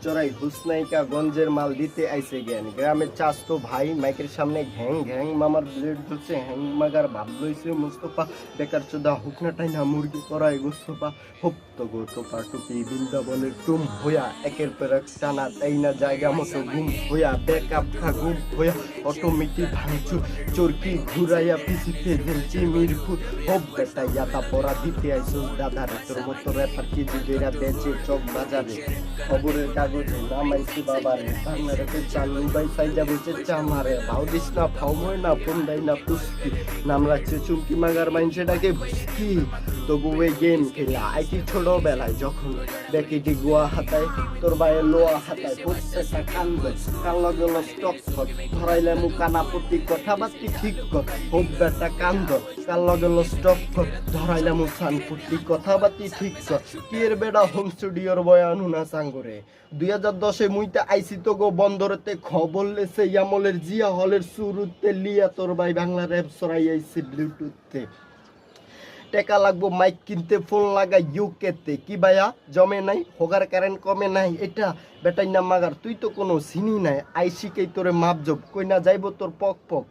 চড়াই হুসনাইকা গঞ্জের মাল দিতে আইসে জ্ঞান গ্রামের চাষ তো ভাই মাইকের সামনে ঘ্যাং ঘ্যাং মামার ব্লেড ধরছে হ্যাং মাগার ভাব লইছে মুস্তফা বেকার চোদা হুকনা টাইনা মুরগি করায় গোস্তফা হুপ তো গো টোপা টুপি বৃন্দাবনের টুম হইয়া একের পর এক টানা তাই না জায়গা মতো গুম হইয়া ব্যাকআপ খা গুম হইয়া অটোমেটিক ভাঙচুর চরকি ঘুরাইয়া পিছিতে ঝেলছি মিরপুর হোপ বেটা ইয়াতা পড়া দিতে আইসোস দাদারে তোর মতো র্যাপার কি দিবেরা বেচে চক বাজারে খবরের কাগজে নামাইছি বাবারে বাংলাদেশে চালু বাই সাইজা বসে চামারে ভাও দিস না ফাউময় না ফোন দেয় না পুষ্টি নাম রাখছে চুমকি মাগার মাইন্ডসেটাকে ভুসকি তবু ওই গেম খেলা আইটি ছোটবেলায় যখন ব্যাকিটি গোয়া হাতায় তোর বাইরে লোয়া হাতায় প্রত্যেকটা কান্দ কান্লা গেল স্টক ধরাইলে মু কানাপতি কথাবার্তি ঠিক কর হোপ বেটা কান্দ কান্লা গেল স্টক ধরাইলে মু সানপুটি কথাবার্তি ঠিক কর কিয়ের বেড়া হোম স্টুডিওর বয়ানু না সাঙ্গরে 2010-এ মুইতে আইসি তো গো বন্দরেতে খবর লেছে ইয়ামলের জিয়া হলের শুরুতে লিয়া তোর ভাই বাংলা র্যাপ সরাই আইসি ব্লুটুথে টাকা লাগবো মাইক কিনতে ফোন লাগা ইউকেতে কি ভাইয়া জমে নাই হোগার কারেন্ট কমে নাই এটা বেটাই না মাগার তুই তো কোনো চিনি নাই আইসিকেই তোরে মাপজব কই না যাইবো তোর পক পক